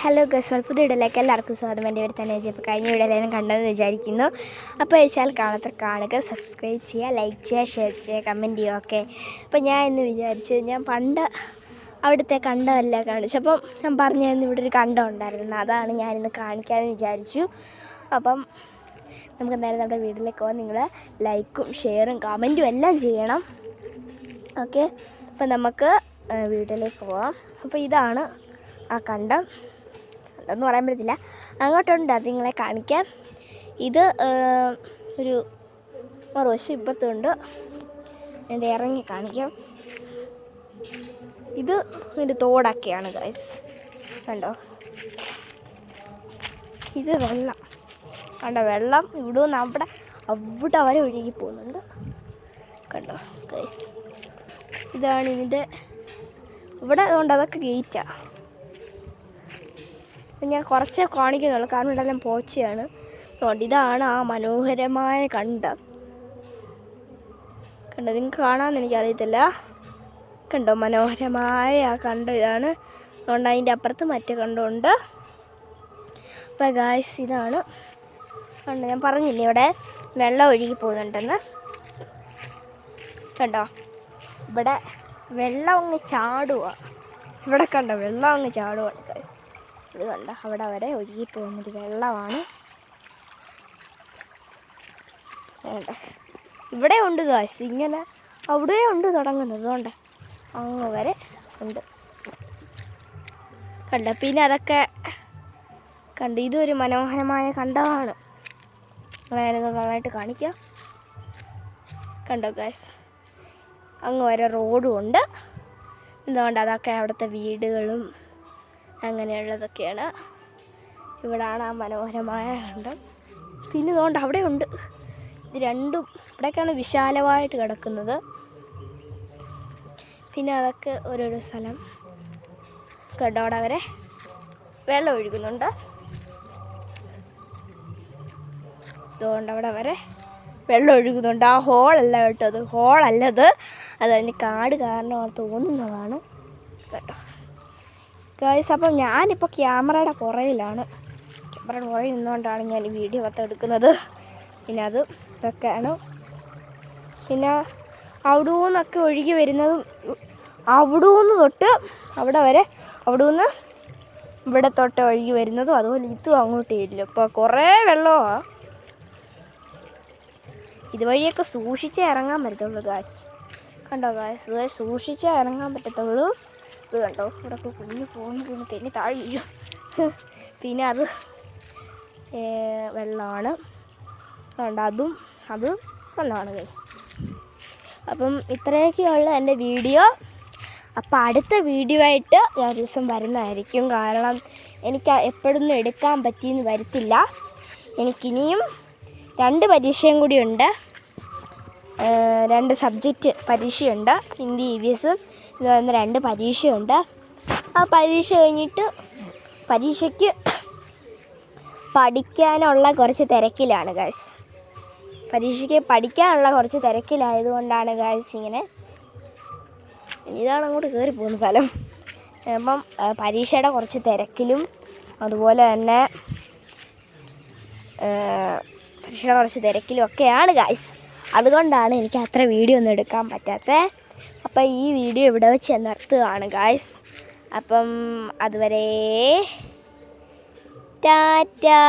Hello guess പുതിയ വീഡിയോയിലേക്ക് എല്ലാവർക്കും സ്വാഗതം. എൻ്റെ പേര് തന്നെ ഇപ്പോൾ കഴിഞ്ഞ വീഡിയോയിലും കണ്ടെന്ന് വിചാരിക്കുന്നു. അപ്പോൾ വെച്ചാൽ കാണുക, സബ്സ്ക്രൈബ് ചെയ്യുക, ലൈക്ക് ചെയ്യുക, ഷെയർ ചെയ്യുക, കമൻറ്റ് ചെയ്യുക. ഓക്കെ. അപ്പോൾ ഞാൻ ഇന്ന് വിചാരിച്ചു, ഞാൻ പണ്ട് അവിടുത്തെ കണ്ടമല്ല കാണിച്ചപ്പം ഞാൻ പറഞ്ഞായിരുന്നു ഇവിടെ ഒരു കണ്ടം ഉണ്ടായിരുന്നു. അതാണ് ഞാനിന്ന് കാണിക്കാമെന്ന് വിചാരിച്ചു. അപ്പം നമുക്ക് എന്തായാലും നമ്മുടെ വീട്ടിലേക്ക് പോകാം. നിങ്ങൾ ലൈക്കും ഷെയറും കമൻറ്റും എല്ലാം ചെയ്യണം. ഓക്കെ. അപ്പം നമുക്ക് വീട്ടിലേക്ക് പോകാം. അപ്പോൾ ഇതാണ് ആ കണ്ടം. കണ്ടെന്ന് പറയാൻ പറ്റത്തില്ല, അങ്ങോട്ടുണ്ട്. അത് നിങ്ങളെ കാണിക്കാം. ഇത് ഒരു മറുവശം ഇപ്പത്തുണ്ട്. എൻ്റെ ഇറങ്ങി കാണിക്കാം. ഇത് ഒരു തോടൊക്കെയാണ് ഗൈസ്, കണ്ടോ? ഇത് വെള്ളം കണ്ടോ? വെള്ളം ഇവിടെ നിന്ന് അവിടെ വരെ ഒഴുകി പോകുന്നുണ്ട്, കണ്ടോ ഗൈസ്? ഇതാണ് ഇതിൻ്റെ ഇവിടെ ഉണ്ട്. അതൊക്കെ ഗേറ്റാണ്. ഞാൻ കുറച്ചേ കാണിക്കുന്നുള്ളൂ, കാരണം ഇതെല്ലാം പോച്ചയാണ്. അതുകൊണ്ട് ഇതാണ് ആ മനോഹരമായ കണ്ടം. കണ്ടോ? നിങ്ങൾക്ക് കാണാമെന്ന് എനിക്കറിയത്തില്ല. കണ്ടോ മനോഹരമായ ആ കണ്ടം ഇതാണ്. അതുകൊണ്ട് അതിൻ്റെ അപ്പുറത്ത് മറ്റേ കണ്ടമുണ്ട്. അപ്പോൾ ഗായ്സ് ഇതാണ് കണ്ടോ. ഞാൻ പറഞ്ഞില്ലേ ഇവിടെ വെള്ളം ഒഴുകി പോകുന്നുണ്ടെന്ന്. കണ്ടോ? ഇവിടെ വെള്ളം അങ്ങ് ചാടുക. ഇവിടെ കണ്ടോ വെള്ളം അങ്ങ് ചാടുകയാണ് ഗായ്സ്. ഇത് കണ്ടോ? അവിടെ വരെ ഒഴുകി പോകുന്നൊരു വെള്ളമാണ്. ഇവിടെ ഉണ്ട് ഗായ്സ്, ഇങ്ങനെ അവിടെ ഉണ്ട് തുടങ്ങുന്നത്. അതുകൊണ്ട് അങ്ങ് വരെ ഉണ്ട്, കണ്ടോ? പിന്നെ അതൊക്കെ കണ്ടു. ഇതൊരു മനോഹരമായ കണ്ടമാണ്. ഞാനിത് നന്നായിട്ട് കാണിക്കാം. കണ്ടോ ഗായ്സ്? അങ്ങ് വരെ റോഡും ഉണ്ട്. എന്തുകൊണ്ട് അതൊക്കെ അവിടുത്തെ വീടുകളും അങ്ങനെയുള്ളതൊക്കെയാണ്. ഇവിടാണ് ആ മനോഹരമായ കണ്ടം. പിന്നെ ഇതുകൊണ്ട് അവിടെ ഉണ്ട്. ഇത് രണ്ടും ഇവിടേക്കാണ് വിശാലമായിട്ട് കിടക്കുന്നത്. പിന്നെ അതൊക്കെ ഓരോരോ സ്ഥലം കണ്ടോ. അവിടെ വരെ വെള്ളം ഒഴുകുന്നുണ്ട്. ഇതുകൊണ്ട് അവിടെ വരെ വെള്ളം ഒഴുകുന്നുണ്ട്. ആ ഹോളല്ല കേട്ടോ, അത് ഹോളല്ലത്, അതിന് കാട് കാരണം തോന്നുന്നതാണ് കേട്ടോ ഗായ്സ്. അപ്പം ഞാനിപ്പോൾ ക്യാമറയുടെ പുറകിലാണ്. ക്യാമറയുടെ പുറകിൽ നിന്നുകൊണ്ടാണ് ഞാൻ ഈ വീഡിയോ എടുക്കുന്നത്. പിന്നെ അത് ഇതൊക്കെയാണ്. പിന്നെ അവിടെ നിന്നൊക്കെ ഒഴുകി വരുന്നതും അവിടെ നിന്ന് തൊട്ട് അവിടെ വരെ, അവിടെ നിന്ന് ഇവിടെ തൊട്ട് ഒഴുകി വരുന്നതും അതുപോലെ ഇതും അങ്ങോട്ട് ഇല്ല. ഇപ്പോൾ കുറേ വെള്ളമാണ്. ഇതുവഴിയൊക്കെ സൂക്ഷിച്ചേ ഇറങ്ങാൻ പറ്റത്തുള്ളൂ ഗായ്സ്. കണ്ടോ ഗായ്സ്? ഇതുവഴി സൂക്ഷിച്ചേ ഇറങ്ങാൻ പറ്റത്തുള്ളൂ. ഇത് കണ്ടോ? ഇവിടെ കുഞ്ഞു പോകുന്നു, തെന്നി താഴെ വീഴും. പിന്നെ അത് വെള്ളമാണ് കണ്ടോ? അത് വെള്ളമാണ് ഗൈസ്. അപ്പം ഇത്രയൊക്കെയുള്ള എൻ്റെ വീഡിയോ. അപ്പം അടുത്ത വീഡിയോ ആയിട്ട് ഞാൻ ഒരു ദിവസം വരുന്നതായിരിക്കും. കാരണം എനിക്ക് എപ്പോഴൊന്നും എടുക്കാൻ പറ്റിയെന്ന് വരത്തില്ല. എനിക്കിനിയും 2 പരീക്ഷയും കൂടി ഉണ്ട്. 2 സബ്ജക്റ്റ് പരീക്ഷയുണ്ട്. ഹിന്ദി EVS ഇത് വന്ന് 2 പരീക്ഷയുണ്ട്. ആ പരീക്ഷ കഴിഞ്ഞിട്ട് പരീക്ഷയ്ക്ക് പഠിക്കാനുള്ള കുറച്ച് തിരക്കിലാണ് ഗായ്സ്. പരീക്ഷയ്ക്ക് പഠിക്കാനുള്ള കുറച്ച് തിരക്കിലായതുകൊണ്ടാണ് ഗായ്സ് ഇങ്ങനെ. ഇതാണ് അങ്ങോട്ട് കയറി പോകുന്ന സ്ഥലം. അപ്പം പരീക്ഷയുടെ കുറച്ച് തിരക്കിലും അതുപോലെ തന്നെ പരീക്ഷയുടെ കുറച്ച് തിരക്കിലും ഒക്കെയാണ് ഗായ്സ്. അതുകൊണ്ടാണ് എനിക്ക് അത്ര വീഡിയോ ഒന്നും എടുക്കാൻ പറ്റാത്തത്. അപ്പം ഈ വീഡിയോ ഇവിടെ വെച്ച് നിർത്തുകയാണ് ഗായ്സ്. അപ്പം അതുവരെ ടാറ്റാ.